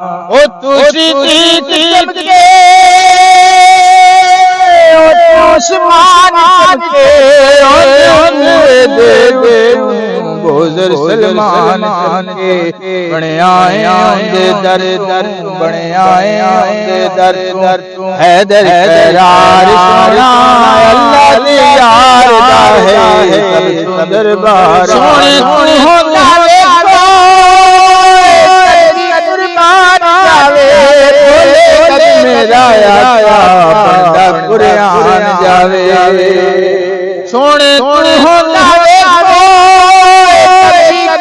ओ तुसी दी के आसमान के दे गोजर सलमान के बने आए दे दर दर बने आए दे दर हैदर करार सोना अल्लाह दे यार दा है सब दरबार सोने तू होंदा वे मेरा आया बंदा कुरान जावे सोने तू होंदा वे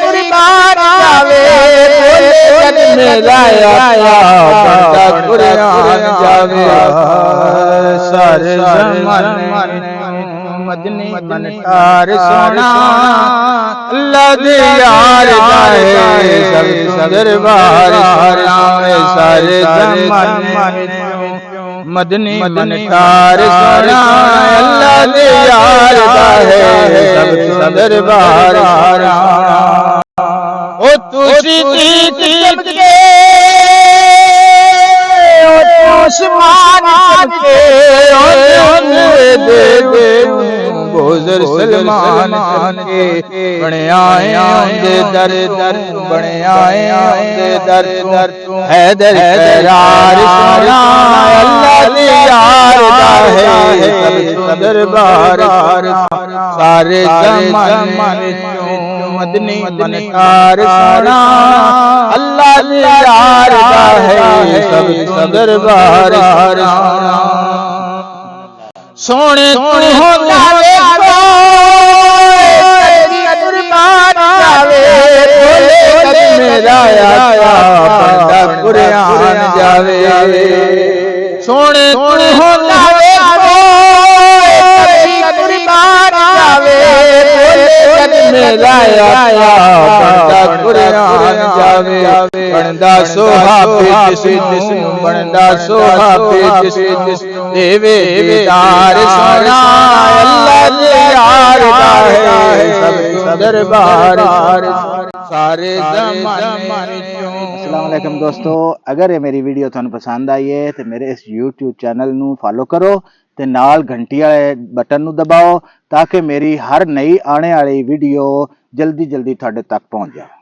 कुरान जावे मेरा आया बंदा कुरान जावे सारे ज़माने मदनी मनकार सोना अल्लाह दे यार है सब दरबार सारे ज़माने मदनी मनकार सोना अल्लाह दे यार है सब दरबार ओ तुसी दी के आसमान के दे गोजर सलमान के बने आए दे दर दर बने आए दे दर दर हैदर करार सोना अल्लाह दे यार दा है सब दरबार सारे ज़माने मदनी मनकार सोना अल्लाह दे यार दा है सब दरबार सोने तू होंदा वे मेरा आया बंदा कुरान जावे सोने तू होंदा वे मेरा आया बंदा कुरान जावे बंदा सोहाबे जिस बंदा सोहाबे जिस देवे दीदार सोना अल्लाह दे यार दा है सब दरबार सारे ज़माने अस्सलाम वालेकुम दोस्तों, अगर ये मेरी वीडियो तुहानू पसंद आई है तो मेरे इस यूट्यूब चैनल नू फॉलो करो ते नाल घंटी वाले बटन नू दबाओ ताकि मेरी हर नई आने वाली वीडियो जल्दी तुहाडे तक पहुंच जाए।